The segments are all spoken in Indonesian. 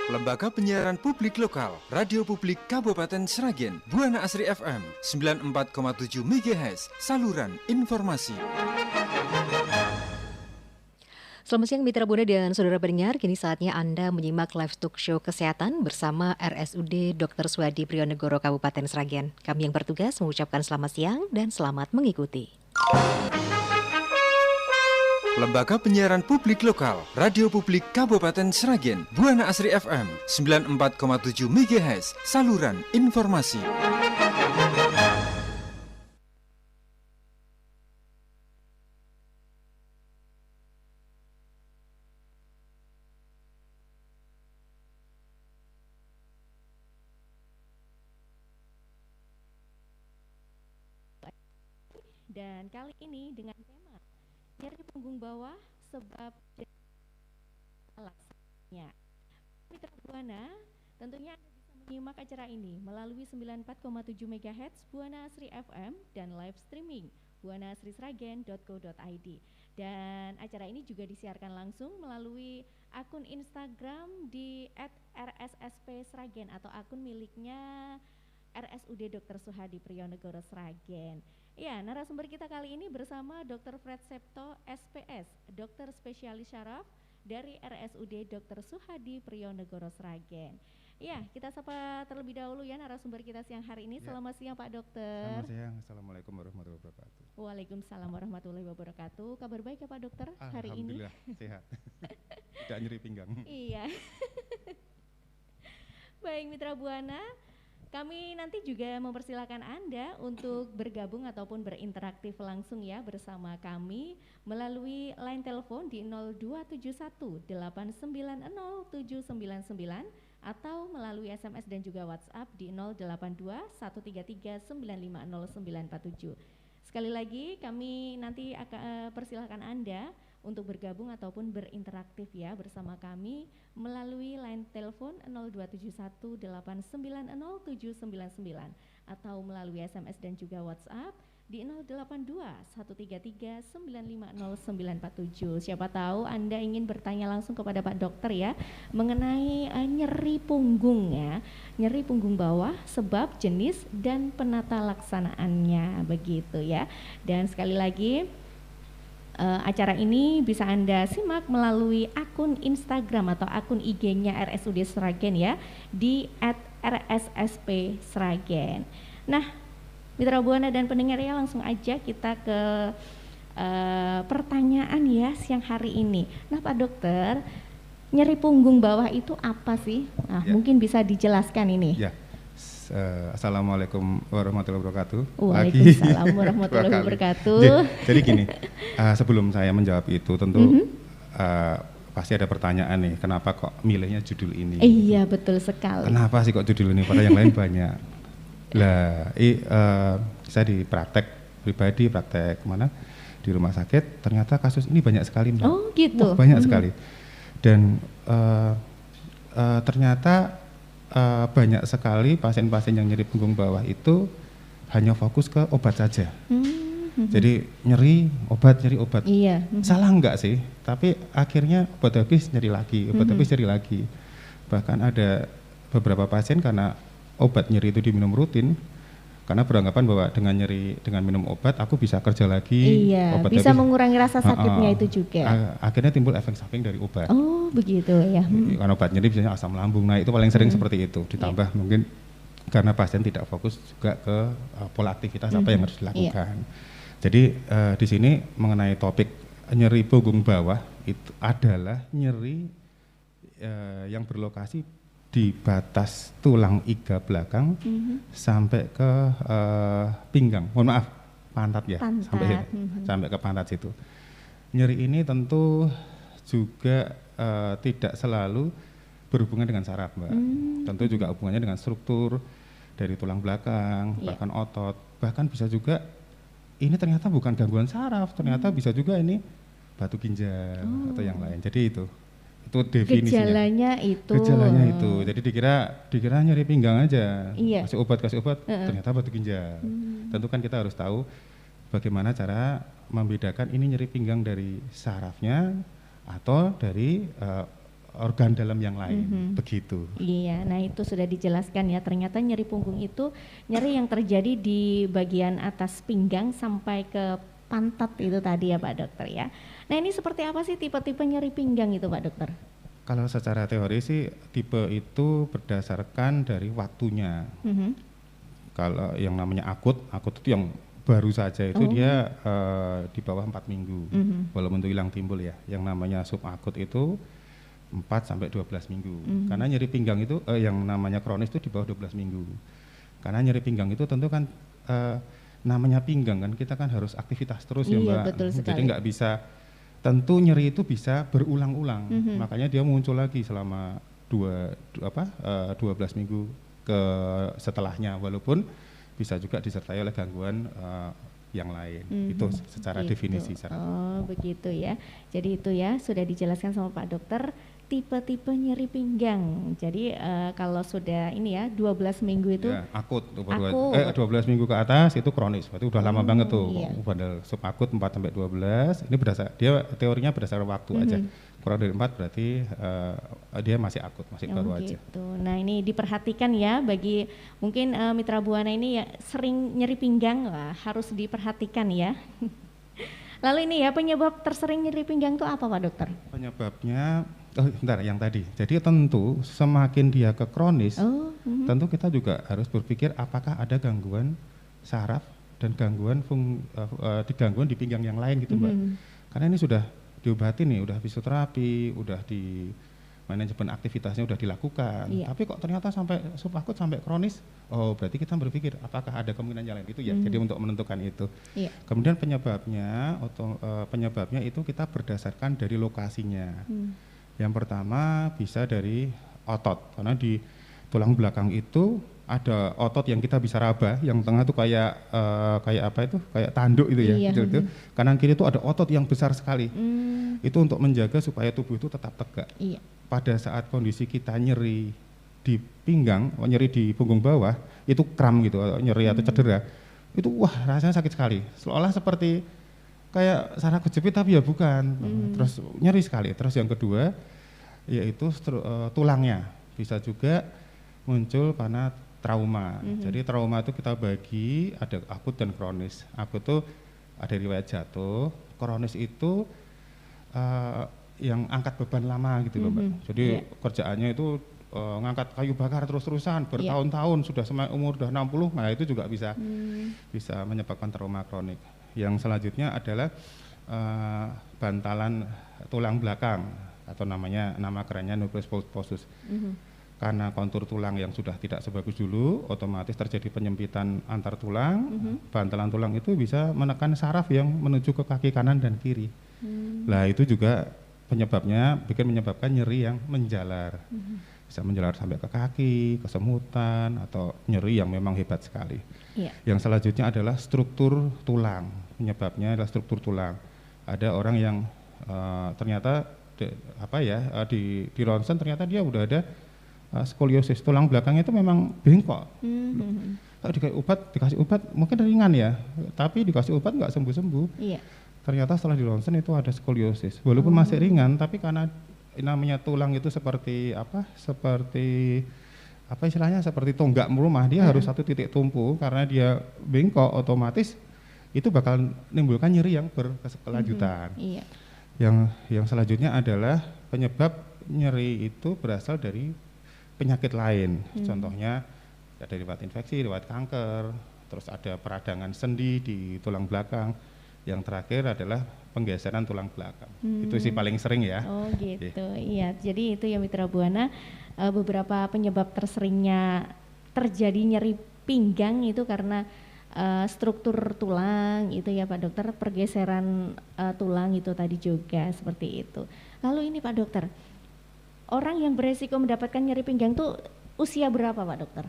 Lembaga Penyiaran Publik Lokal, Radio Publik Kabupaten Sragen, Buana Asri FM 94,7 MHz, saluran informasi. Selamat siang Mitra Buana dan Saudara pendengar, kini saatnya Anda menyimak live talk show kesehatan bersama RSUD Dr. Suhadi Prionegoro Kabupaten Sragen. Kami yang bertugas mengucapkan selamat siang dan selamat mengikuti. Lembaga Penyiaran Publik Lokal, Radio Publik Kabupaten Sragen, Buana Asri FM 94,7 MHz, saluran informasi. Dan kali ini dengan tema nyeri punggung bawah sebab alasannya. Mitra Buana, tentunya Anda bisa menyimak acara ini melalui 94,7 MHz Buana Asri FM dan live streaming buanaasrisragen.co.id. Dan acara ini juga disiarkan langsung melalui akun Instagram di @rssp_sragen atau akun miliknya RSUD Dr. Suhadi Prionegoro Sragen. Ya, narasumber kita kali ini bersama Dr. Fred Septo, SPS, dokter spesialis syaraf dari RSUD Dr. Suhadi Prionegoro Sragen. Ya, kita sapa terlebih dahulu ya narasumber kita siang hari ini. Selamat siang Pak Dokter. Selamat siang, Assalamualaikum warahmatullahi wabarakatuh. Waalaikumsalam warahmatullahi wabarakatuh. Kabar baik ya Pak Dokter hari ini? Alhamdulillah, sehat. Tidak nyeri pinggang. Iya. Baik Mitra Buana, kami nanti juga mempersilahkan Anda untuk bergabung ataupun berinteraksi langsung ya bersama kami melalui line telepon di 0271 890 799 atau melalui SMS dan juga WhatsApp di 082 133 950 947. Sekali lagi kami nanti akan persilahkan Anda untuk bergabung ataupun berinteraksi ya bersama kami melalui line telepon 0271 890 799 atau melalui SMS dan juga WhatsApp di 082 133 950 947. Siapa tahu Anda ingin bertanya langsung kepada Pak Dokter ya mengenai nyeri punggung ya, nyeri punggung bawah, sebab, jenis dan penata laksanaannya begitu ya. Dan sekali lagi acara ini bisa Anda simak melalui akun Instagram atau akun IG-nya RSUD Sragen ya di @rssp_sragen. Nah, Mitra Buana dan pendengar ya, langsung aja kita ke pertanyaan ya siang hari ini. Nah Pak Dokter, nyeri punggung bawah itu apa sih? Nah ya, mungkin bisa dijelaskan ini. Ya. Assalamualaikum warahmatullahi wabarakatuh. Waalaikumsalam warahmatullahi wabarakatuh. Jadi gini, sebelum saya menjawab itu tentu pasti ada pertanyaan nih, kenapa kok milihnya judul ini? Iya betul sekali. Kenapa sih kok judul ini? Padahal yang lain banyak. Lah, saya di praktek pribadi, praktek mana di rumah sakit, ternyata kasus ini banyak sekali. Mbak. Oh gitu. Wah, banyak sekali. Dan ternyata banyak sekali pasien-pasien yang nyeri punggung bawah itu hanya fokus ke obat saja. Jadi nyeri obat. Iya. Salah enggak sih? Tapi akhirnya obat habis nyeri lagi, habis nyeri lagi. Bahkan ada beberapa pasien karena obat nyeri itu diminum rutin, karena beranggapan bahwa dengan minum obat aku bisa kerja lagi. Iya, obat bisa habis, mengurangi rasa sakitnya itu juga. Akhirnya timbul efek samping dari obat. Oh begitu ya. Karena obat nyeri biasanya asam lambung, nah itu paling sering seperti itu. Ditambah mungkin karena pasien tidak fokus juga ke pola aktivitas apa yang harus dilakukan. Jadi di sini mengenai topik nyeri punggung bawah itu adalah nyeri yang berlokasi di batas tulang iga belakang sampai ke pinggang. Mohon maaf, pantat ya, sampai ke pantat situ. Nyeri ini tentu juga tidak selalu berhubungan dengan saraf, Mbak. Tentu juga hubungannya dengan struktur dari tulang belakang, bahkan otot, bahkan bisa juga ini ternyata bukan gangguan saraf, ternyata bisa juga ini batu ginjal atau yang lain. Jadi itu definisinya. Gejalanya itu. Jadi dikira nyeri pinggang aja. Iya. Kasih obat, ternyata batu ginjal. Tentu kan kita harus tahu bagaimana cara membedakan ini nyeri pinggang dari sarafnya atau dari organ dalam yang lain, begitu. Iya, nah itu sudah dijelaskan ya, ternyata nyeri punggung itu nyeri yang terjadi di bagian atas pinggang sampai ke pantat itu tadi ya Pak Dokter ya. Nah ini seperti apa sih tipe-tipe nyeri pinggang itu Pak Dokter? Kalau secara teori sih tipe itu berdasarkan dari waktunya. Kalau yang namanya akut itu yang baru saja itu dia di bawah 4 minggu, walaupun itu hilang timbul ya. Yang namanya subakut itu 4 sampai 12 minggu. Karena nyeri pinggang itu yang namanya kronis itu di bawah 12 minggu. Karena nyeri pinggang itu tentu kan namanya pinggang kan kita kan harus aktivitas terus ya Mbak. Betul sekali. Jadi nggak bisa, tentu nyeri itu bisa berulang-ulang. Makanya dia muncul lagi selama 12 minggu ke setelahnya, walaupun bisa juga disertai oleh gangguan yang lain. Itu secara definisi. Oh begitu ya. Jadi itu ya sudah dijelaskan sama Pak Dokter tipe-tipe nyeri pinggang. Jadi kalau sudah ini ya 12 minggu itu ya, akut. 12 minggu ke atas itu kronis. Berarti udah lama banget tuh. Padahal subakut 4 sampai 12. Ini dia teorinya berdasarkan waktu aja. Kurang dari 4 berarti dia masih akut, masih baru aja. Nah ini diperhatikan ya bagi mungkin Mitra Buana ini ya sering nyeri pinggang, harus diperhatikan ya. Lalu ini ya penyebab tersering nyeri pinggang itu apa Pak Dokter? Penyebabnya, yang tadi. Jadi tentu semakin dia ke kronis, tentu kita juga harus berpikir apakah ada gangguan saraf dan gangguan di pinggang yang lain gitu Mbak. Karena ini sudah diobati nih, udah fisioterapi, udah di manajemen aktivitasnya udah dilakukan, tapi kok ternyata sampai subakut sampai kronis, berarti kita berpikir apakah ada kemungkinan yang lain itu ya. Jadi untuk menentukan itu. Kemudian penyebabnya itu kita berdasarkan dari lokasinya. Yang pertama bisa dari otot, karena di tulang belakang itu ada otot yang kita bisa raba, yang tengah tuh kayak tanduk itu ya. Gitu. Kanan kiri itu ada otot yang besar sekali. Itu untuk menjaga supaya tubuh itu tetap tegak. Pada saat kondisi kita nyeri di pinggang, nyeri di punggung bawah, itu kram gitu, nyeri atau cedera, itu rasanya sakit sekali. Seolah seperti kayak saraf kejepit tapi ya bukan. Terus nyeri sekali. Terus yang kedua yaitu tulangnya bisa juga muncul karena trauma. Jadi trauma itu kita bagi ada akut dan kronis. Akut itu ada riwayat jatuh, kronis itu yang angkat beban lama gitu loh Mbak. Jadi kerjaannya itu ngangkat kayu bakar terus-terusan bertahun-tahun, sudah umur udah 60, nah itu juga bisa menyebabkan trauma kronik. Yang selanjutnya adalah bantalan tulang belakang atau nama kerennya nucleus pulposus. Karena kontur tulang yang sudah tidak sebagus dulu, otomatis terjadi penyempitan antar tulang. Bantalan tulang itu bisa menekan saraf yang menuju ke kaki kanan dan kiri. Nah itu juga menyebabkan nyeri yang menjalar. Bisa menjalar sampai ke kaki, kesemutan, atau nyeri yang memang hebat sekali. Yang selanjutnya adalah struktur tulang. Penyebabnya adalah struktur tulang. Ada orang yang ternyata di ronsen ternyata dia udah ada skoliosis, tulang belakangnya itu memang bengkok. Kalau dikasih obat mungkin ringan ya, tapi dikasih obat nggak sembuh-sembuh. Ternyata setelah di ronsen itu ada skoliosis, walaupun masih ringan, tapi karena namanya tulang itu seperti tonggak rumah, dia harus satu titik tumpu, karena dia bengkok otomatis itu bakal menimbulkan nyeri yang berkelanjutan. Yang selanjutnya adalah penyebab nyeri itu berasal dari penyakit lain. Contohnya ada riwayat infeksi, riwayat kanker, terus ada peradangan sendi di tulang belakang. Yang terakhir adalah penggeseran tulang belakang. Itu sih paling sering ya. Oh gitu, iya. Jadi itu ya Mitra Buana, beberapa penyebab terseringnya terjadi nyeri pinggang itu karena struktur tulang itu ya Pak Dokter, pergeseran tulang itu tadi juga seperti itu. Lalu ini Pak Dokter, orang yang beresiko mendapatkan nyeri pinggang tuh usia berapa Pak Dokter?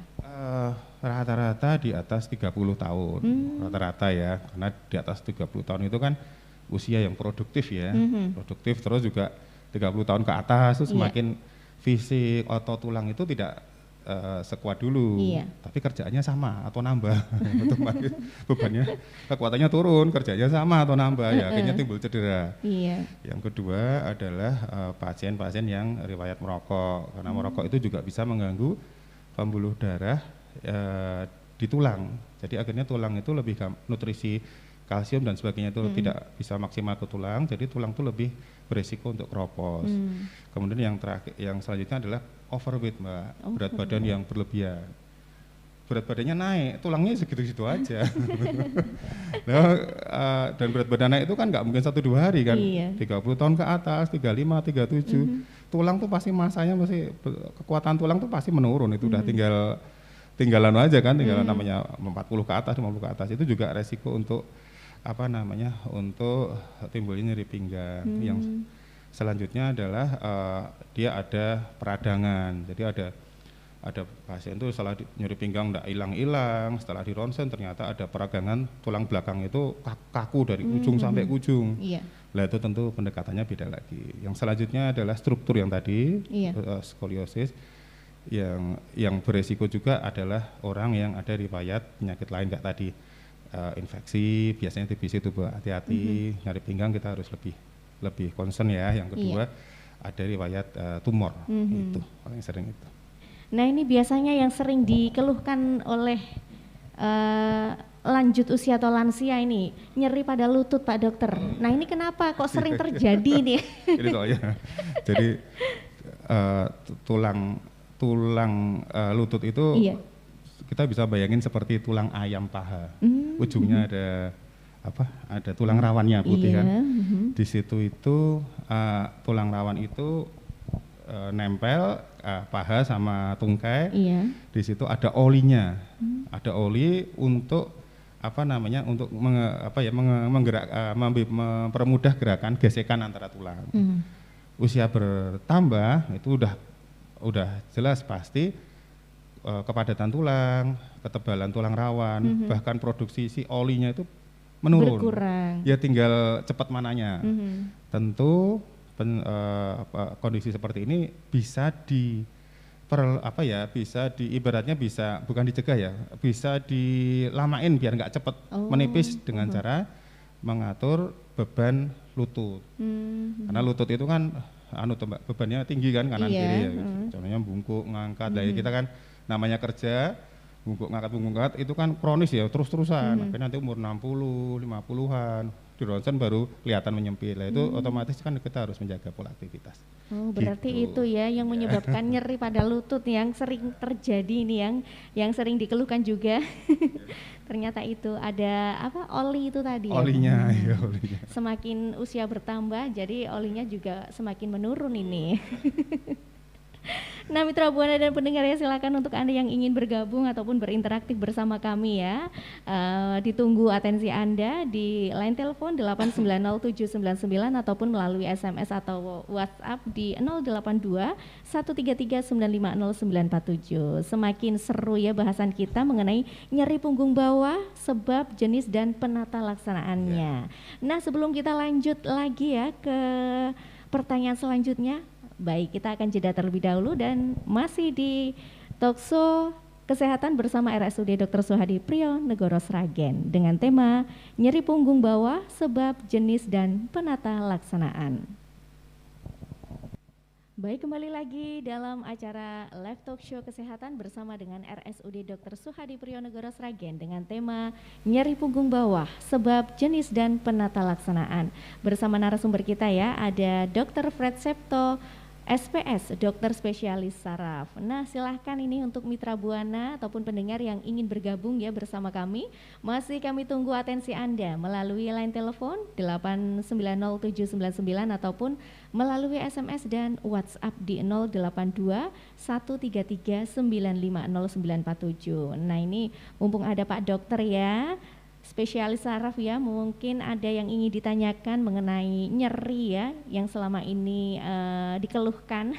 Rata-rata di atas 30 tahun, rata-rata ya, karena di atas 30 tahun itu kan usia yang produktif ya, produktif, terus juga 30 tahun ke atas itu semakin fisik, otot tulang itu tidak sekuat dulu, Iya. tapi kerjaannya sama atau nambah, otomatis bebannya, kekuatannya turun, kerjanya sama atau nambah, ya akhirnya timbul cedera. Iya. Yang kedua adalah pasien-pasien yang riwayat merokok, karena merokok itu juga bisa mengganggu pembuluh darah di tulang. Jadi akhirnya tulang itu lebih nutrisi kalsium dan sebagainya itu tidak bisa maksimal ke tulang, jadi tulang itu lebih beresiko untuk keropos. Kemudian yang terakhir, yang selanjutnya adalah overweight, Mbak, berat badan yang berlebihan. Berat badannya naik, tulangnya segitu-segitu aja. Nah, dan berat badan naik itu kan nggak mungkin 1-2 hari kan, 30 tahun ke atas, 35, 37, tulang tuh pasti masanya kekuatan tulang tuh pasti menurun, itu udah tinggalan aja kan, tinggalan namanya 40 ke atas, 50 ke atas, itu juga resiko untuk untuk timbulnya nyeri pinggang. Yang selanjutnya adalah dia ada peradangan. Jadi ada pasien tuh setelah nyeri pinggang enggak hilang-hilang, setelah di ronsen ternyata ada peradangan tulang belakang itu kaku dari ujung sampai ujung. Iya. Nah itu tentu pendekatannya beda lagi. Yang selanjutnya adalah struktur yang tadi, skoliosis. Yang beresiko juga adalah orang yang ada riwayat penyakit lain kayak tadi, infeksi, biasanya TBC itu, hati-hati, nyari pinggang kita harus lebih concern ya. Yang kedua ada riwayat tumor, itu paling sering itu. Nah ini biasanya yang sering dikeluhkan oleh lanjut usia atau lansia ini, nyeri pada lutut Pak Dokter. Nah ini kenapa kok sering terjadi nih? Ini soalnya, jadi tulang lutut itu kita bisa bayangin seperti tulang ayam paha. Ujungnya ada tulang rawannya putih kan. Di situ itu tulang rawan itu nempel paha sama tungkai. Di situ ada olinya. Ada oli untuk untuk mempermudah gerakan gesekan antara tulang. Usia bertambah itu udah jelas pasti kepadatan tulang, ketebalan tulang rawan, bahkan produksi si olinya itu menurun. Berkurang. Ya tinggal cepat mananya. Tentu kondisi seperti ini bisa ibaratnya bisa bukan dicegah ya, bisa dilamain biar nggak cepat menipis dengan cara mengatur beban lutut. Karena lutut itu kan bebannya tinggi kan kanan kiri ya. Contohnya bungkuk, ngangkat. Kita kan namanya kerja, bungkuk ngangkat itu kan kronis ya, terus-terusan. Sampai nanti umur 60, 50-an, di ronsen baru kelihatan menyempit. Lah itu otomatis kan kita harus menjaga pola aktivitas. Oh, berarti itu ya yang menyebabkan nyeri pada lutut yang sering terjadi ini, yang sering dikeluhkan juga. Ternyata itu ada oli itu tadi. Olinya, ya olinya. Semakin usia bertambah, jadi olinya juga semakin menurun ini. Nah, Mitra Buana dan pendengar ya, silakan untuk Anda yang ingin bergabung ataupun berinteraktif bersama kami ya. Ditunggu atensi Anda di line telepon 890-799 ataupun melalui SMS atau WhatsApp di 082 133 950 947. Semakin seru ya bahasan kita mengenai nyeri punggung bawah, sebab, jenis dan penata laksanaannya. Nah, sebelum kita lanjut lagi ya ke pertanyaan selanjutnya, baik, kita akan jeda terlebih dahulu dan masih di Talkshow Kesehatan bersama RSUD Dr. Suhadi Priyo-Negoro Sragen dengan tema nyeri punggung bawah, sebab, jenis dan penata laksanaan. Baik, kembali lagi dalam acara Live Talk Show Kesehatan bersama dengan RSUD Dr. Suhadi Priyo-Negoro Sragen dengan tema nyeri punggung bawah, sebab, jenis dan penata laksanaan. Bersama narasumber kita ya, ada Dr. Fred Septo, SPS, dokter spesialis saraf. Nah, silahkan ini untuk Mitra Buana ataupun pendengar yang ingin bergabung ya bersama kami. Masih kami tunggu atensi Anda melalui line telepon 890-799 ataupun melalui SMS dan WhatsApp di 082 133 950 947. Nah, ini mumpung ada Pak Dokter ya, spesialis saraf ya, mungkin ada yang ingin ditanyakan mengenai nyeri ya yang selama ini dikeluhkan.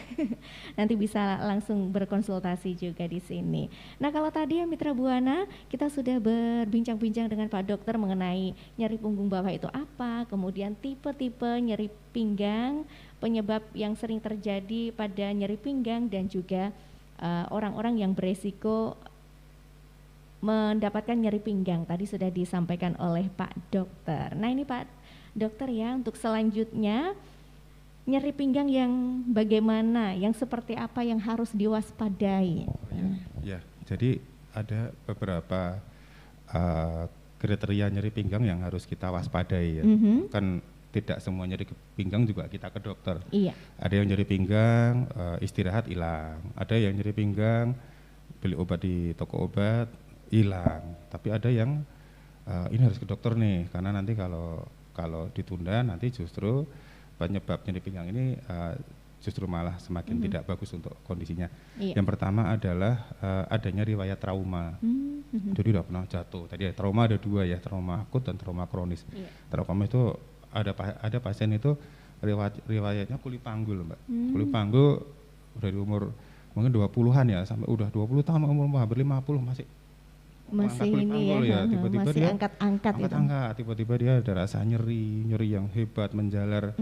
Nanti bisa langsung berkonsultasi juga di sini. Nah, kalau tadi ya Mitra Buana, kita sudah berbincang-bincang dengan Pak Dokter mengenai nyeri punggung bawah itu apa, kemudian tipe-tipe nyeri pinggang, penyebab yang sering terjadi pada nyeri pinggang dan juga orang-orang yang beresiko mendapatkan nyeri pinggang. Tadi sudah disampaikan oleh Pak Dokter. Nah ini Pak Dokter ya, untuk selanjutnya nyeri pinggang yang bagaimana, yang seperti apa yang harus diwaspadai? Ya, jadi ada beberapa kriteria nyeri pinggang yang harus kita waspadai ya. Kan tidak semua nyeri pinggang juga kita ke dokter. Iya. Ada yang nyeri pinggang istirahat hilang, ada yang nyeri pinggang beli obat di toko obat hilang. Tapi ada yang ini harus ke dokter nih, karena nanti kalau ditunda nanti justru penyebab nyeri pinggang ini justru malah semakin tidak bagus untuk kondisinya. Yang pertama adalah adanya riwayat trauma. Jadi udah pernah jatuh. Tadi trauma ada dua ya, trauma akut dan trauma kronis. Trauma itu ada pasien itu riwayatnya kuli panggul, Mbak. Kuli panggul dari umur mungkin 20-an ya sampai udah 20 tahun, umur hampir 50 masih ini ya, tiba-tiba masih dia angkat-angkat gitu. Tiba-tiba dia ada rasa nyeri yang hebat menjalar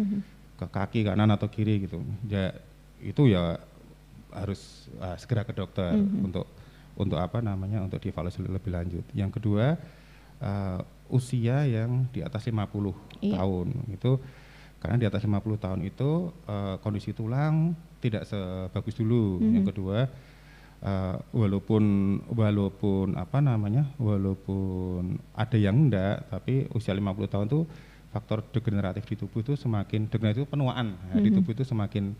ke kaki kanan atau kiri gitu. Ya itu ya harus segera ke dokter untuk apa namanya, untuk dievaluasi lebih lanjut. Yang kedua, usia yang di atas 50 tahun itu, karena di atas 50 tahun itu kondisi tulang tidak sebagus dulu. Yang kedua, walaupun apa namanya, walaupun ada yang enggak, tapi usia 50 tahun itu faktor degeneratif di tubuh itu semakin, degeneratif itu penuaan di tubuh itu semakin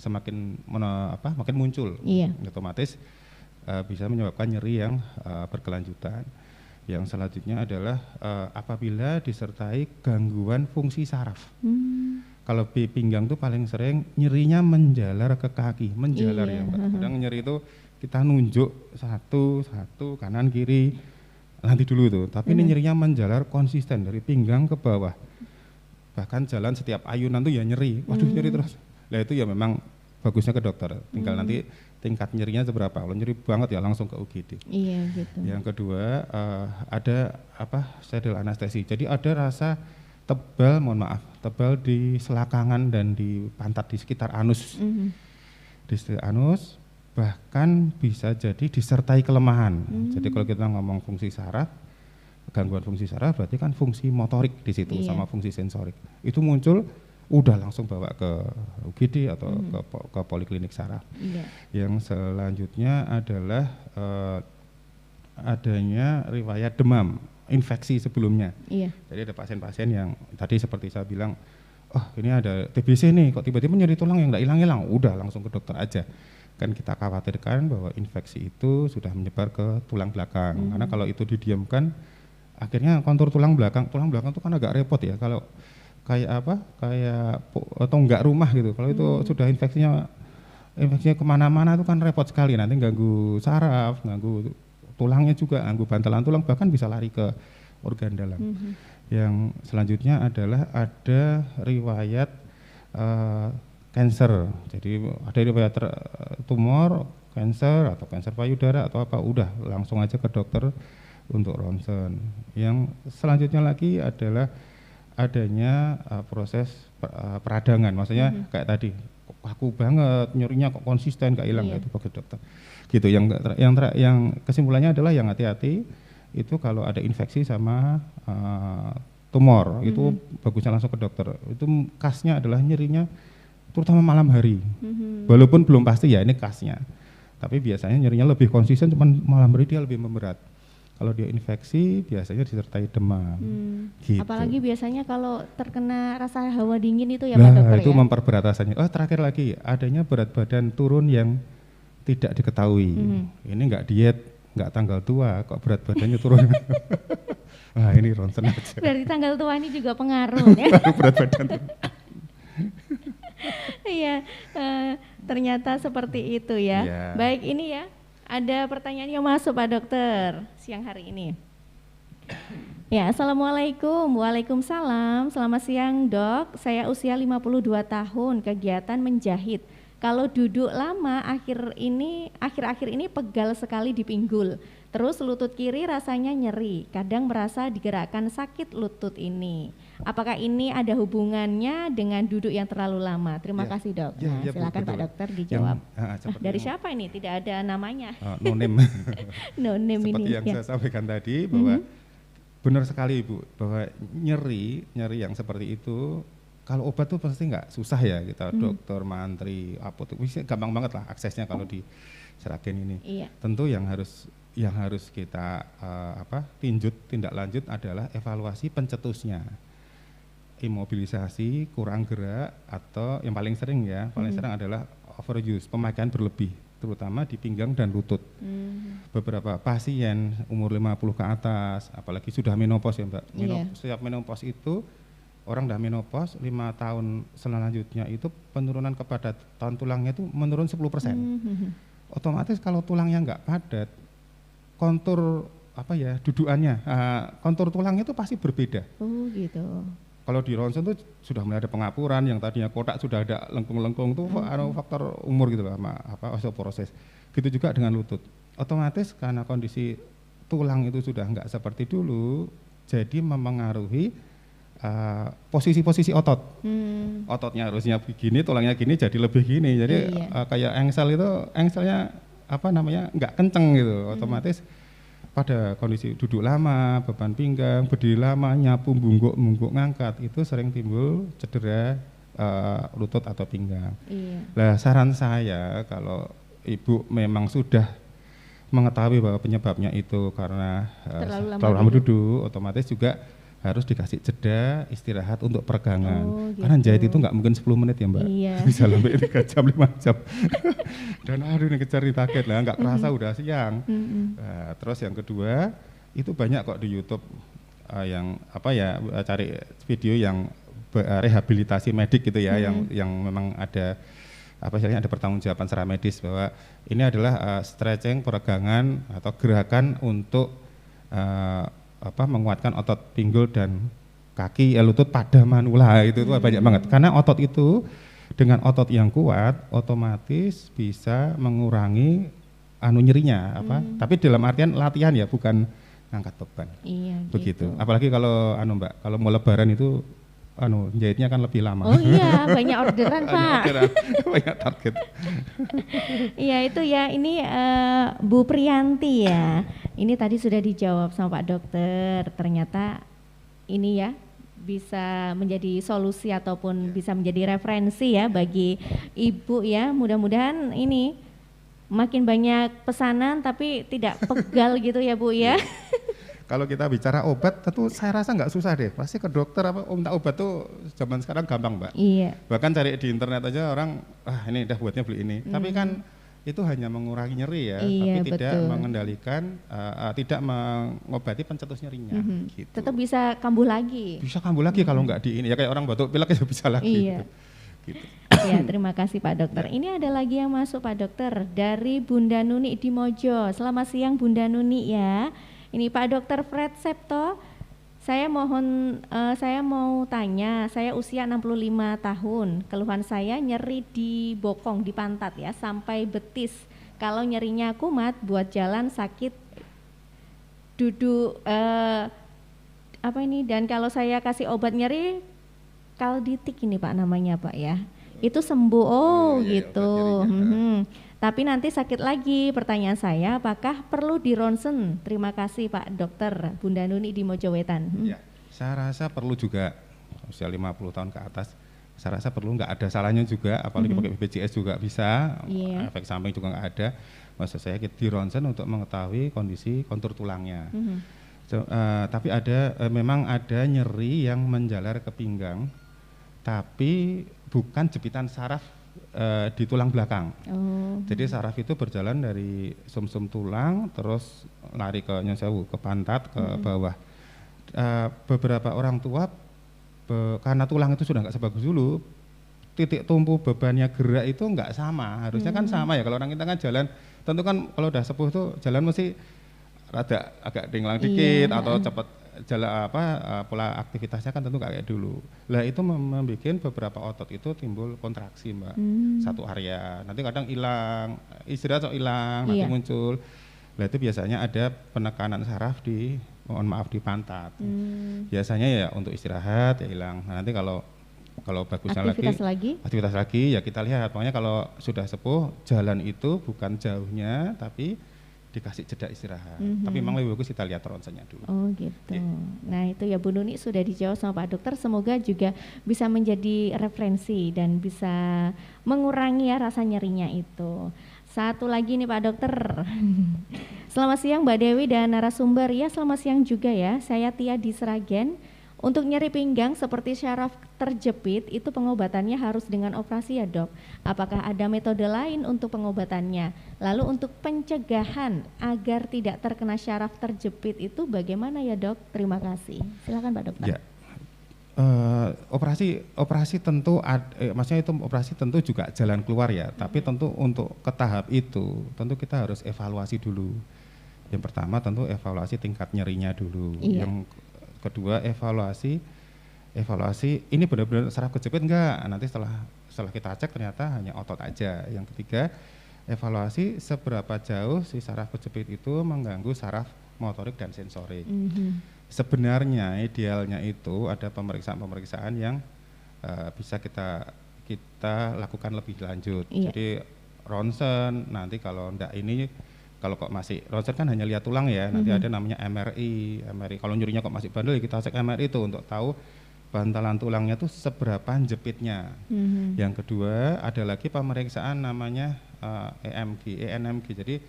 makin muncul. Otomatis bisa menyebabkan nyeri yang berkelanjutan. Yang selanjutnya adalah apabila disertai gangguan fungsi saraf. Kalau pinggang itu paling sering nyerinya menjalar ke kaki, menjalar ya Mbak. Kadang nyeri itu kita nunjuk satu kanan kiri nanti dulu tuh, tapi ini nyerinya menjalar konsisten dari pinggang ke bawah. Bahkan jalan setiap ayunan tuh ya nyeri, waduh nyeri terus. Nah itu ya memang bagusnya ke dokter, tinggal nanti tingkat nyerinya seberapa. Kalau nyeri banget ya langsung ke UGD. Iya gitu. Yang kedua ada sedal anestesi. Jadi ada rasa tebal, tebal di selakangan dan di pantat di sekitar anus. Di sekitar anus, bahkan bisa jadi disertai kelemahan. Jadi kalau kita ngomong fungsi saraf, gangguan fungsi saraf berarti kan fungsi motorik di situ sama fungsi sensorik. Itu muncul udah langsung bawa ke UGD atau ke poliklinik saraf. Yang selanjutnya adalah adanya riwayat demam, infeksi sebelumnya. Jadi ada pasien-pasien yang tadi seperti saya bilang, oh ini ada TBC nih, kok tiba-tiba nyeri tulang yang nggak hilang-hilang, udah langsung ke dokter aja. Kan kita khawatirkan bahwa infeksi itu sudah menyebar ke tulang belakang, karena kalau itu didiamkan, akhirnya kontur tulang belakang itu kan agak repot ya, kalau kayak tonggak rumah gitu. Kalau itu sudah infeksinya kemana-mana itu kan repot sekali, nanti ganggu saraf, ganggu tulangnya juga, ganggu bantalan tulang, bahkan bisa lari ke organ dalam. Yang selanjutnya adalah ada riwayat kanker. Jadi ada riwayat tumor, kanker atau kanker payudara atau apa, udah langsung aja ke dokter untuk ronsen. Yang selanjutnya lagi adalah adanya proses peradangan, maksudnya kayak tadi kaku banget, nyerinya kok konsisten gak hilang, itu ke dokter. Gitu. Yang kesimpulannya adalah yang hati-hati itu kalau ada infeksi sama tumor, itu bagusnya langsung ke dokter. Itu khasnya adalah nyerinya terutama malam hari. Walaupun belum pasti ya ini khasnya. Tapi biasanya nyerinya lebih konsisten, cuman malam hari dia lebih memberat. Kalau dia infeksi biasanya disertai demam. Gitu. Apalagi biasanya kalau terkena rasa hawa dingin itu ya Pak Dokter itu ya? memperberat rasanya. Oh terakhir lagi adanya berat badan turun yang tidak diketahui. Ini nggak diet, nggak tanggal tua, kok berat badannya turun. Wah ini ronsen aja. Berarti tanggal tua ini juga pengaruh ya? Berat badan. Iya, ternyata seperti itu ya. Baik, ini ya. Ada pertanyaan yang masuk Pak Dokter siang hari ini. Ya, Assalamualaikum. Waalaikumsalam. Selamat siang Dok. Saya usia 52 tahun, kegiatan menjahit. Kalau duduk lama akhir-akhir ini pegal sekali di pinggul. Terus lutut kiri rasanya nyeri, kadang merasa digerakkan sakit lutut ini. Apakah ini ada hubungannya dengan duduk yang terlalu lama? Terima kasih dok. Nah, silakan Pak Dokter dijawab. Dari siapa ini? Tidak ada namanya. No name. No name Seperti ini. yang saya sampaikan tadi bahwa benar sekali Ibu, bahwa nyeri yang seperti itu kalau obat tuh pasti nggak susah ya kita dokter, mantri, apotek, gampang banget lah aksesnya kalau di Sragen ini. Iya. Tentu yang harus kita tindak lanjut adalah evaluasi pencetusnya, imobilisasi, kurang gerak, atau yang paling sering adalah overuse, pemakaian berlebih, terutama di pinggang dan lutut. Beberapa pasien umur 50 ke atas, apalagi sudah menopause ya Mbak. Setiap menopause itu orang dah menopause 5 tahun selanjutnya itu penurunan kepadatan tulangnya itu menurun 10%. Otomatis kalau tulangnya nggak padat, kontur dudukannya, kontur tulangnya itu pasti berbeda. Oh gitu. Kalau di ronsen tuh sudah mulai ada pengapuran, yang tadinya kotak sudah ada lengkung-lengkung tuh faktor umur gitu lah, osteoporosis. Gitu juga dengan lutut. Otomatis karena kondisi tulang itu sudah nggak seperti dulu, jadi mempengaruhi posisi-posisi otot. Ototnya harusnya begini, tulangnya gini, jadi lebih gini. Jadi kayak engselnya nggak kenceng gitu. Otomatis pada kondisi duduk lama, beban pinggang, berdiri lama, nyapu, mungguk ngangkat, itu sering timbul cedera lutut atau pinggang. Nah, saran saya kalau Ibu memang sudah mengetahui bahwa penyebabnya itu karena terlalu lama duduk, otomatis juga harus dikasih jeda istirahat untuk peregangan. Gitu. Karena jahit itu nggak mungkin 10 menit ya Mbak. Bisa lebih 3 jam, 5 jam. Dan ini kejar target lah, nggak kerasa udah siang. Nah, terus yang kedua, itu banyak kok di YouTube cari video yang rehabilitasi medik gitu ya, yang memang ada ada pertanggungjawaban secara medis bahwa ini adalah stretching, peregangan atau gerakan untuk menguatkan otot pinggul dan kaki, lutut pada manula itu banyak banget. Karena otot itu dengan otot yang kuat otomatis bisa mengurangi nyerinya tapi dalam artian latihan ya, bukan ngangkat beban. Begitu. Gitu. Apalagi kalau Mbak, kalau mau lebaran itu jahitnya kan lebih lama. Oh iya, banyak orderan Pak. Banyak target. Iya itu ya, ini Bu Priyanti ya. Ini tadi sudah dijawab sama Pak Dokter. Ternyata ini ya bisa menjadi solusi ataupun bisa menjadi referensi ya bagi Ibu ya. Mudah-mudahan ini makin banyak pesanan tapi tidak pegal gitu ya Bu ya. Kalau kita bicara obat, tentu saya rasa nggak susah deh. Pasti ke dokter minta obat tuh zaman sekarang gampang Mbak. Iya. Bahkan cari di internet aja orang, ini udah buatnya beli ini. Tapi kan itu hanya mengurangi nyeri ya, tapi tidak mengendalikan, tidak mengobati pencetus nyerinya. Gitu. Tetap bisa kambuh lagi. Bisa kambuh lagi kalau nggak di ini ya, kayak orang batuk pilek ya bisa lagi. Iya. Gitu. Ya, terima kasih Pak Dokter. Ini ada lagi yang masuk Pak Dokter dari Bunda Nuni di Mojo. Selamat siang Bunda Nuni ya. Ini Pak Dokter Fred Septo, saya mau tanya, saya usia 65 tahun, keluhan saya nyeri di bokong, di pantat ya, sampai betis. Kalau nyerinya kumat, buat jalan sakit, duduk, dan kalau saya kasih obat nyeri, kalditik ini Pak namanya Pak ya, itu sembuh, gitu. Tapi nanti sakit lagi. Pertanyaan saya, apakah perlu di ronsen? Terima kasih Pak Dokter. Bunda Nuni di Mojowetan. Ya, saya rasa perlu juga, usia 50 tahun ke atas, saya rasa perlu, nggak ada salahnya juga, apalagi pakai BPJS juga bisa, efek samping juga nggak ada. Maksud saya di ronsen untuk mengetahui kondisi kontur tulangnya. Tapi memang ada nyeri yang menjalar ke pinggang, tapi bukan jepitan saraf di tulang belakang. Jadi saraf itu berjalan dari sumsum tulang terus lari ke nyosewu, ke pantat, ke bawah. Beberapa orang tua karena tulang itu sudah nggak sebagus dulu, titik tumpu bebannya gerak itu nggak sama. Harusnya kan sama ya, kalau orang kita kan jalan, tentu kan kalau udah sepuh tuh jalan mesti rada agak dinglang dikit atau cepat pola aktivitasnya kan tentu kayak dulu. Lah itu membuat beberapa otot itu timbul kontraksi Mbak, satu area. Nanti kadang hilang, istirahat kok hilang, nanti muncul. Lah itu biasanya ada penekanan saraf di pantat. Biasanya ya untuk istirahat ya hilang. Nah, nanti kalau bagusnya aktivitas lagi ya kita lihat. Pokoknya kalau sudah sepuh jalan itu bukan jauhnya tapi dikasih jeda istirahat. Tapi memang lebih bagus kita lihat ronsennya dulu. Oh gitu. Nah itu ya Bu Nuni sudah dijawab sama Pak Dokter. Semoga juga bisa menjadi referensi dan bisa mengurangi ya rasa nyerinya itu. Satu lagi nih Pak Dokter. Selamat siang Mbak Dewi dan narasumber. Ya selamat siang juga ya. Saya Tia di Sragen. Untuk nyeri pinggang seperti syaraf terjepit itu pengobatannya harus dengan operasi ya dok. Apakah ada metode lain untuk pengobatannya? Lalu untuk pencegahan agar tidak terkena syaraf terjepit itu bagaimana ya dok? Terima kasih. Silakan Pak Dokter. Ya. Operasi tentu maksudnya itu operasi tentu juga jalan keluar ya. Tapi tentu untuk ke tahap itu tentu kita harus evaluasi dulu. Yang pertama tentu evaluasi tingkat nyerinya dulu. Yang kedua evaluasi ini benar-benar saraf kejepit enggak, nanti setelah kita cek ternyata hanya otot aja. Yang ketiga evaluasi seberapa jauh si saraf kejepit itu mengganggu saraf motorik dan sensorik. Sebenarnya idealnya itu ada pemeriksaan yang bisa kita lakukan lebih lanjut. Jadi ronsen nanti kalau enggak ini. Kalau kok masih ronsen kan hanya lihat tulang ya, nanti ada namanya MRI. Kalau nyerinya kok masih bandel, kita cek MRI itu untuk tahu bantalan tulangnya tuh seberapa jepitnya. Yang kedua ada lagi pemeriksaan namanya ENMG. Jadi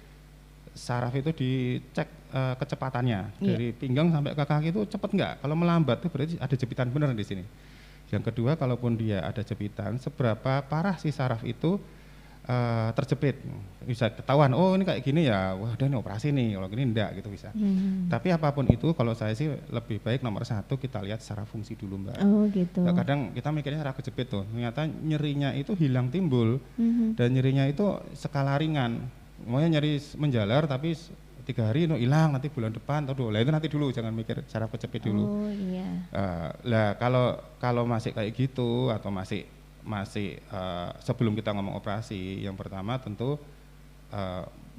saraf itu dicek kecepatannya dari pinggang sampai ke kaki itu cepat nggak? Kalau melambat itu berarti ada jepitan benar di sini. Yang kedua kalaupun dia ada jepitan, seberapa parah si saraf itu terjepit, bisa ketahuan oh ini kayak gini ya, wah udah ini operasi nih, kalau gini enggak gitu bisa. Tapi apapun itu kalau saya sih lebih baik nomor satu kita lihat secara fungsi dulu Mbak. Oh gitu. Nah, kadang kita mikirnya saraf kejepit tuh, ternyata nyerinya itu hilang timbul dan nyerinya itu skala ringan, maunya nyeri menjalar tapi 3 hari itu hilang, nanti bulan depan atau itu nanti dulu, jangan mikir saraf kejepit dulu. Oh iya. Lah kalau masih kayak gitu atau masih sebelum kita ngomong operasi, yang pertama tentu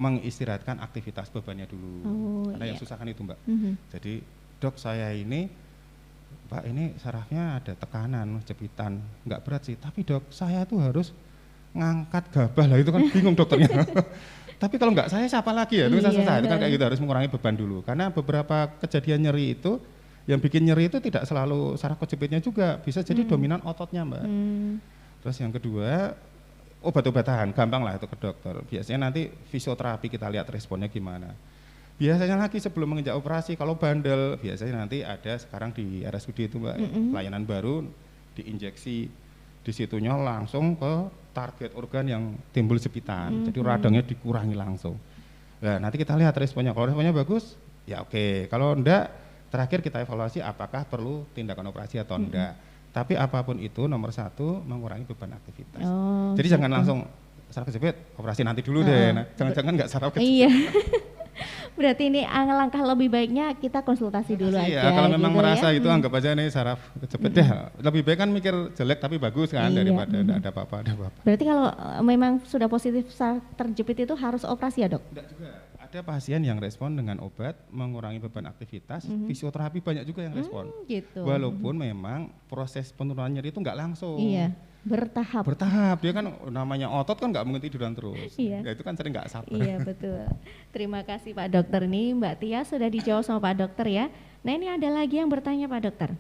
mengistirahatkan aktivitas bebannya dulu. Karena yang susah kan itu Mbak. Jadi dok saya ini Pak ini sarafnya ada tekanan, jepitan, nggak berat sih, tapi dok saya tuh harus ngangkat gabah lah, itu kan bingung dokternya. Tapi kalau nggak saya siapa lagi ya, itu susah. Itu kan kayak gitu, harus mengurangi beban dulu. Karena beberapa kejadian nyeri itu yang bikin nyeri itu tidak selalu saraf kejepitnya juga, bisa jadi dominan ototnya Mbak. Terus yang kedua obat-obatan, gampang lah itu ke dokter. Biasanya nanti fisioterapi kita lihat responnya gimana. Biasanya lagi sebelum menginjak operasi, kalau bandel biasanya nanti ada sekarang di RSUD itu Mbak, pelayanan baru diinjeksi, di situnya langsung ke target organ yang timbul jepitan. Jadi radangnya dikurangi langsung. Nah nanti kita lihat responnya, kalau responnya bagus ya oke. Kalau enggak terakhir kita evaluasi apakah perlu tindakan operasi atau enggak. Tapi apapun itu nomor satu mengurangi beban aktivitas. Jadi jangan langsung saraf kejepit operasi nanti dulu deh. Nah, jangan-jangan nggak saraf kejepit. Iya. Berarti ini langkah lebih baiknya kita konsultasi dulu aja. Iya, kalau memang gitu merasa ya. itu anggap aja nih saraf kejepit deh. Lebih baik kan mikir jelek tapi bagus kan daripada ada apa-apa. Berarti kalau memang sudah positif saraf terjepit itu harus operasi ya dok? Tidak juga. Ada pasien yang respon dengan obat mengurangi beban aktivitas, fisioterapi banyak juga yang respon. Gitu. Walaupun memang proses penurunan nyeri itu nggak langsung. Iya, bertahap. Bertahap, dia kan namanya otot kan nggak mungkin tiduran terus. Iya. Ya, itu kan sering nggak sabar. Iya betul. Terima kasih Pak Dokter nih, Mbak Tia sudah dijawab sama Pak Dokter ya. Nah ini ada lagi yang bertanya Pak Dokter.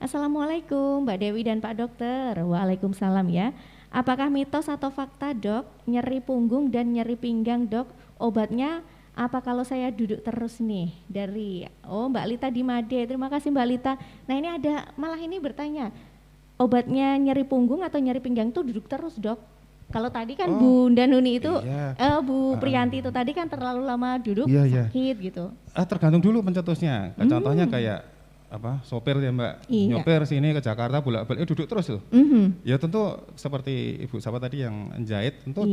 Assalamualaikum Mbak Dewi dan Pak Dokter. Waalaikumsalam ya. Apakah mitos atau fakta dok, nyeri punggung dan nyeri pinggang dok, obatnya apa kalau saya duduk terus nih? Dari Mbak Lita di Made, terima kasih Mbak Lita. Nah ini ada malah ini bertanya, obatnya nyeri punggung atau nyeri pinggang tuh duduk terus dok? Kalau tadi kan Bunda Nuni itu, Bu Priyanti itu tadi kan terlalu lama duduk sakit gitu. Tergantung dulu pencetusnya. Contohnya kayak sopir ya Mbak, nyopir sini ke Jakarta bolak-balik duduk terus loh. Ya tentu seperti Ibu siapa tadi yang jahit tentu.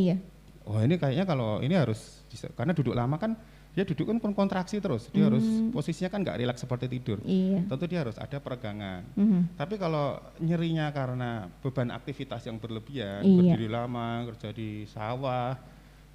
Wah ini kayaknya kalau ini harus, karena duduk lama kan dia duduk kan kontraksi terus, dia harus posisinya kan nggak rileks seperti tidur. Iya. Tentu dia harus ada peregangan. Tapi kalau nyerinya karena beban aktivitas yang berlebihan, Iya. berdiri lama, kerja di sawah,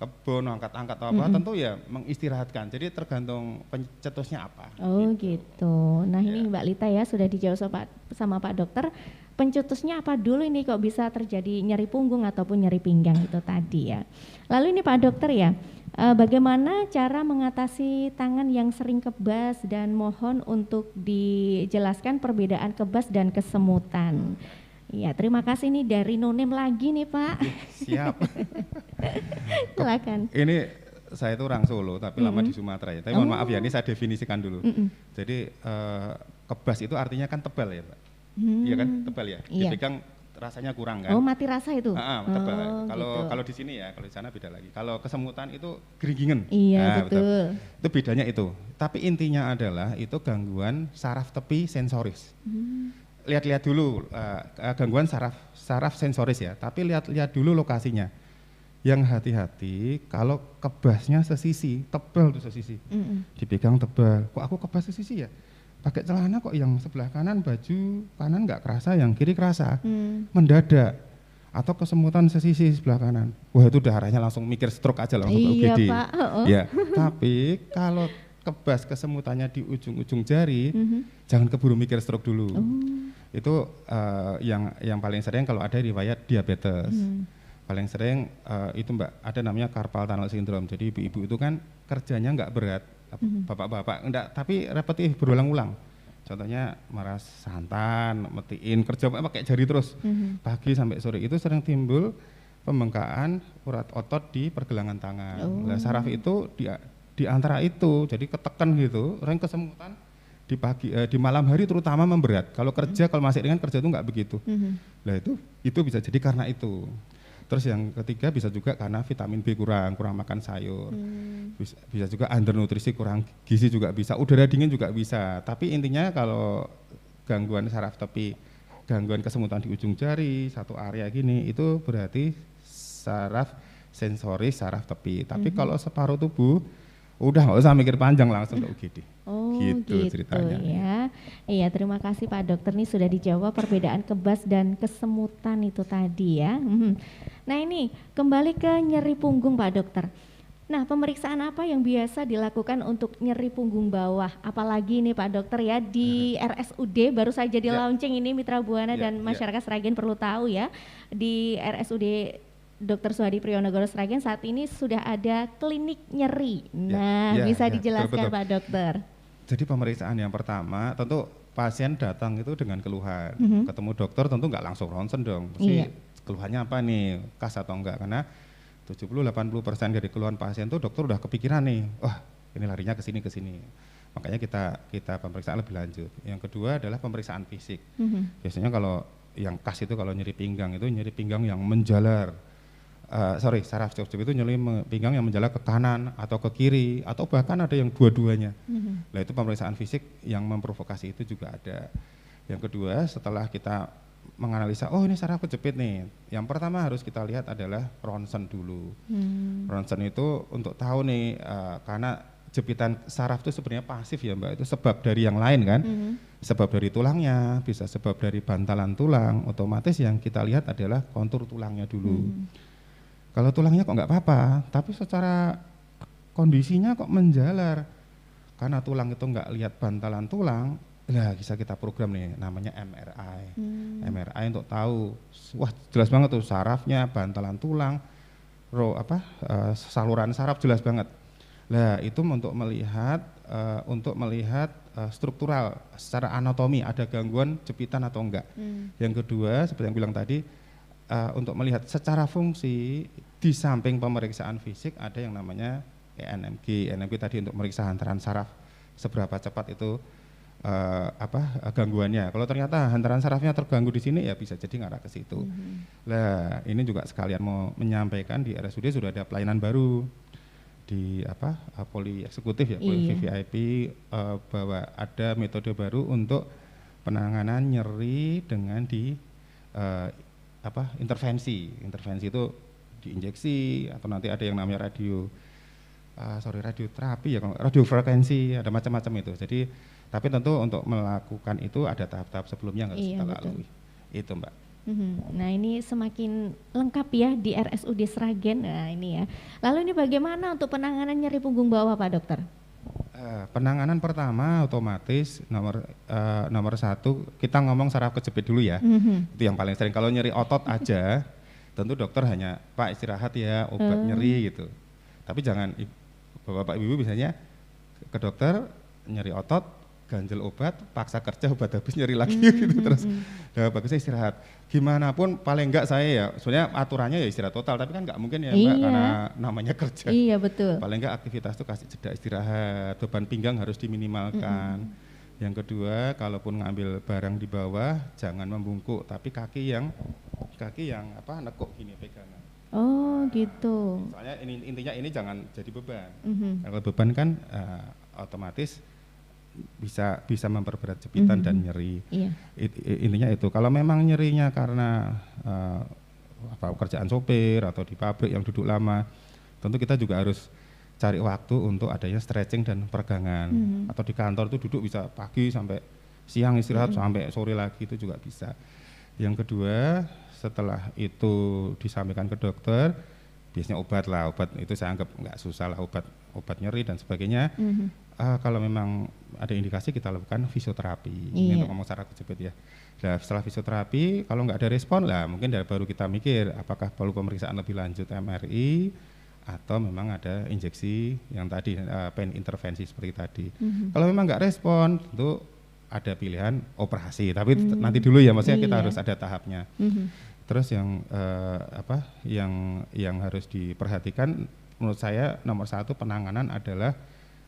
kebun, angkat-angkat atau apa, tentu ya mengistirahatkan. Jadi tergantung pencetusnya apa. Oh gitu. Nah ini Mbak Lita ya sudah dijawab sama Pak Dokter. Pencetusnya apa dulu ini kok bisa terjadi nyeri punggung ataupun nyeri pinggang itu tadi ya. Lalu ini Pak Dokter ya, bagaimana cara mengatasi tangan yang sering kebas dan mohon untuk dijelaskan perbedaan kebas dan kesemutan. Ya terima kasih nih dari Nonem lagi nih Pak. Siap. Silakan. Ini saya itu orang Solo tapi lama di Sumatera ya. Tapi mohon maaf ya, ini saya definisikan dulu. Jadi kebas itu artinya kan tebal ya Pak. Iya kan, tebal ya. Iya. Dipegang rasanya kurang kan. Oh mati rasa itu? Tebal. gitu. Kalau di sini ya, kalau di sana beda lagi. Kalau kesemutan itu geringingan. Iya betul. Itu bedanya itu. Tapi intinya adalah itu gangguan saraf tepi sensoris. Lihat-lihat dulu gangguan saraf sensoris ya. Tapi lihat dulu lokasinya. Yang hati-hati kalau kebasnya sesisi, tebal tuh sesisi. Dipegang tebal. Kok aku kebas sesisi ya? Pakai celana kok yang sebelah kanan baju kanan nggak kerasa, yang kiri kerasa, mendadak, atau kesemutan sesisi sebelah kanan. Wah itu udah arahnya langsung mikir stroke aja langsung ke UGD. Iya Pak. Ya, tapi kalau kebas kesemutannya di ujung-ujung jari, jangan keburu mikir stroke dulu. Itu yang paling sering kalau ada riwayat diabetes. Paling sering itu Mbak, ada namanya carpal tunnel syndrome. Jadi ibu-ibu itu kan kerjanya nggak berat. Bapak-bapak enggak, tapi repetitif berulang-ulang. Contohnya meras santan, metiin, kerja pakai jari terus. Pagi sampai sore itu sering timbul pembengkakan urat otot di pergelangan tangan. Nah, saraf itu di antara itu jadi ketekan gitu, sering kesemutan di pagi di malam hari terutama memberat. Kalau kerja, kalau masih dengan kerja itu enggak begitu. Nah, itu bisa jadi karena itu. Terus yang ketiga bisa juga karena vitamin B kurang makan sayur. Bisa juga undernutrisi, kurang gizi juga bisa, udara dingin juga bisa. Tapi intinya kalau gangguan saraf tepi, gangguan kesemutan di ujung jari, satu area gini, itu berarti saraf sensoris, saraf tepi. Tapi kalau separuh tubuh, udah nggak usah mikir panjang, langsung ke UGD. Oh gitu ceritanya. Ya. Iya terima kasih Pak Dokter, nih sudah dijawab perbedaan kebas dan kesemutan itu tadi ya. Nah ini kembali ke nyeri punggung Pak Dokter. Nah pemeriksaan apa yang biasa dilakukan untuk nyeri punggung bawah? Apalagi nih Pak Dokter ya di RSUD baru saja di launching ini Mitra Buana dan masyarakat Sragen perlu tahu ya, di RSUD Dr. Suhadi Prionegoro Sragen saat ini sudah ada klinik nyeri. Nah, bisa dijelaskan betul. Pak Dokter. Jadi pemeriksaan yang pertama tentu pasien datang itu dengan keluhan. Ketemu dokter tentu nggak langsung ronsen dong. Mesti keluhannya apa nih, kas atau enggak, karena 70-80% dari keluhan pasien tuh dokter udah kepikiran nih, wah ini larinya ke sini. Makanya kita pemeriksaan lebih lanjut. Yang kedua adalah pemeriksaan fisik. Biasanya kalau yang kas itu kalau nyeri pinggang itu nyeri pinggang yang menjalar. Saraf cop-cop itu nyeri pinggang yang menjalar ke kanan atau ke kiri atau bahkan ada yang dua-duanya. Nah itu pemeriksaan fisik yang memprovokasi itu juga ada. Yang kedua setelah kita menganalisa, oh ini saraf kejepit nih. Yang pertama harus kita lihat adalah ronsen dulu. Ronsen itu untuk tahu nih karena jepitan saraf itu sebenarnya pasif ya Mbak, itu sebab dari yang lain kan. Sebab dari tulangnya, bisa sebab dari bantalan tulang, otomatis yang kita lihat adalah kontur tulangnya dulu. Kalau tulangnya kok nggak apa-apa, tapi secara kondisinya kok menjalar. Karena tulang itu nggak lihat bantalan tulang, nah bisa kita program nih, namanya MRI. MRI untuk tahu, wah jelas banget tuh sarafnya, bantalan tulang, saluran saraf jelas banget. Nah itu untuk melihat struktural, secara anatomi ada gangguan jepitan atau enggak. Yang kedua, seperti yang bilang tadi, untuk melihat secara fungsi di samping pemeriksaan fisik ada yang namanya NMG. NMG tadi untuk meriksa hantaran saraf seberapa cepat itu gangguannya. Kalau ternyata hantaran sarafnya terganggu di sini ya bisa jadi ngarah ke situ. Nah, ini juga sekalian mau menyampaikan di RSUD sudah ada pelayanan baru di poli eksekutif ya, poli VVIP, bahwa ada metode baru untuk penanganan nyeri dengan intervensi itu diinjeksi atau nanti ada yang namanya radioterapi ya, radiofrekuensi, ada macam-macam itu. Jadi tapi tentu untuk melakukan itu ada tahap-tahap sebelumnya yang harus kita lalui. Itu Mbak. Nah ini semakin lengkap ya di RSUD Sragen. Nah ini ya. Lalu ini bagaimana untuk penanganan nyeri punggung bawah Pak Dokter? Penanganan pertama otomatis nomor satu kita ngomong saraf kejepit dulu ya. Itu yang paling sering. Kalau nyeri otot aja, tentu dokter hanya Pak istirahat ya, obat nyeri gitu. Tapi jangan Bapak Ibu misalnya ke dokter nyeri otot, ganjel obat, paksa kerja obat habis nyeri lagi gitu terus. Nah, bagusnya istirahat. Gimana pun paling enggak saya ya, sebenarnya aturannya ya istirahat total, tapi kan enggak mungkin ya Mbak karena namanya kerja. Iya betul. Paling enggak aktivitas itu kasih jeda istirahat, beban pinggang harus diminimalkan. Yang kedua, kalaupun ngambil barang di bawah jangan membungkuk, tapi kaki yang nekuk gini pegangan. Oh gitu. Soalnya intinya ini jangan jadi beban. Kalau beban kan otomatis bisa memperberat jepitan dan nyeri. Iya. Intinya itu. Kalau memang nyerinya karena pekerjaan sopir atau di pabrik yang duduk lama, tentu kita juga harus cari waktu untuk adanya stretching dan peregangan. Atau di kantor itu duduk bisa pagi sampai siang istirahat sampai sore lagi itu juga bisa. Yang kedua, setelah itu disampaikan ke dokter, biasanya obat itu saya anggap nggak susah lah, obat nyeri dan sebagainya. Kalau memang ada indikasi kita lakukan fisioterapi. Ini untuk ngomong saraf kejepit ya. Nah, setelah fisioterapi kalau nggak ada respon lah mungkin baru kita mikir apakah perlu pemeriksaan lebih lanjut MRI atau memang ada injeksi yang tadi pain intervensi seperti tadi. Kalau memang nggak respon tentu ada pilihan operasi, tapi nanti dulu ya, maksudnya kita harus ada tahapnya. Terus yang harus diperhatikan menurut saya nomor satu penanganan adalah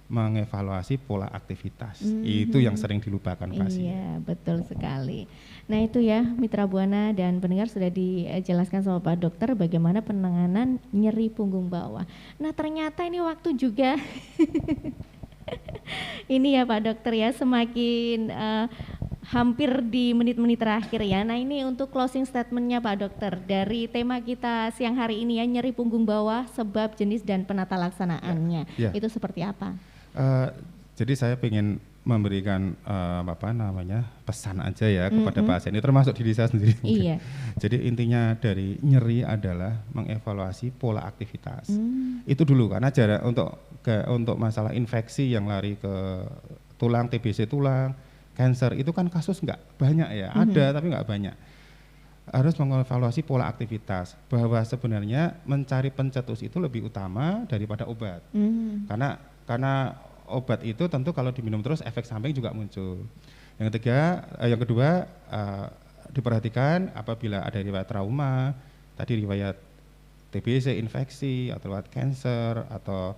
mengevaluasi pola aktivitas. Itu yang sering dilupakan pasien. Iya, betul sekali. Nah itu ya Mitra Buana dan pendengar sudah dijelaskan sama Pak Dokter bagaimana penanganan nyeri punggung bawah. Nah ternyata ini waktu juga ini ya Pak Dokter ya semakin hampir di menit-menit terakhir ya. Nah ini untuk closing statementnya Pak Dokter dari tema kita siang hari ini ya, nyeri punggung bawah, sebab, jenis dan penata laksanaannya. Itu seperti apa? Jadi saya ingin memberikan pesan aja ya kepada pasien ini, termasuk diri saya sendiri. Iya. Jadi intinya dari nyeri adalah mengevaluasi pola aktivitas. Itu dulu karena untuk masalah infeksi yang lari ke tulang, TBC tulang, cancer itu kan kasus nggak banyak ya, ada tapi nggak banyak. Harus mengevaluasi pola aktivitas, bahwa sebenarnya mencari pencetus itu lebih utama daripada obat. Karena obat itu tentu kalau diminum terus efek samping juga muncul. Yang kedua diperhatikan apabila ada riwayat trauma, tadi riwayat TBC, infeksi atau riwayat cancer atau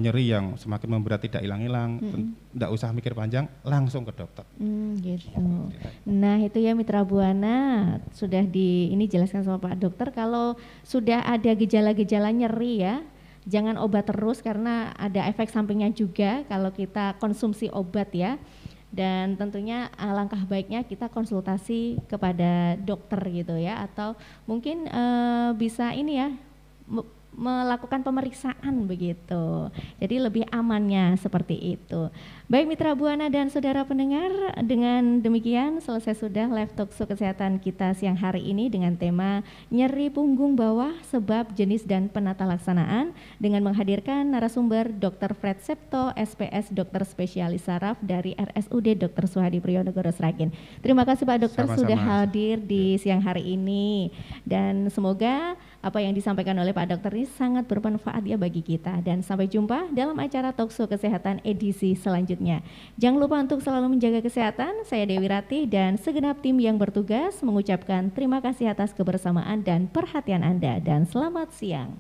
nyeri yang semakin memberat tidak hilang-hilang, tidak usah mikir panjang, langsung ke dokter. Gitu. Nah itu ya Mitra Buana sudah ini jelaskan sama Pak Dokter, kalau sudah ada gejala-gejala nyeri ya, jangan obat terus karena ada efek sampingnya juga kalau kita konsumsi obat ya. Dan tentunya alangkah baiknya kita konsultasi kepada dokter gitu ya, atau mungkin bisa ini ya melakukan pemeriksaan begitu. Jadi lebih amannya seperti itu. Baik Mitra Buana dan saudara pendengar, dengan demikian selesai sudah live talk show kesehatan kita siang hari ini dengan tema nyeri punggung bawah, sebab, jenis dan penata laksanaan dengan menghadirkan narasumber Dr. Fred Septo, SPS Dokter Spesialis Saraf dari RSUD Dr. Suhadi Priyonegoros Sragen. Terima kasih Pak Dokter sudah hadir di siang hari ini, dan semoga apa yang disampaikan oleh Pak Dokter ini sangat bermanfaat ya bagi kita, dan sampai jumpa dalam acara talkshow kesehatan edisi selanjutnya. Jangan lupa untuk selalu menjaga kesehatan. Saya Dewi Ratih dan segenap tim yang bertugas mengucapkan terima kasih atas kebersamaan dan perhatian Anda, dan selamat siang.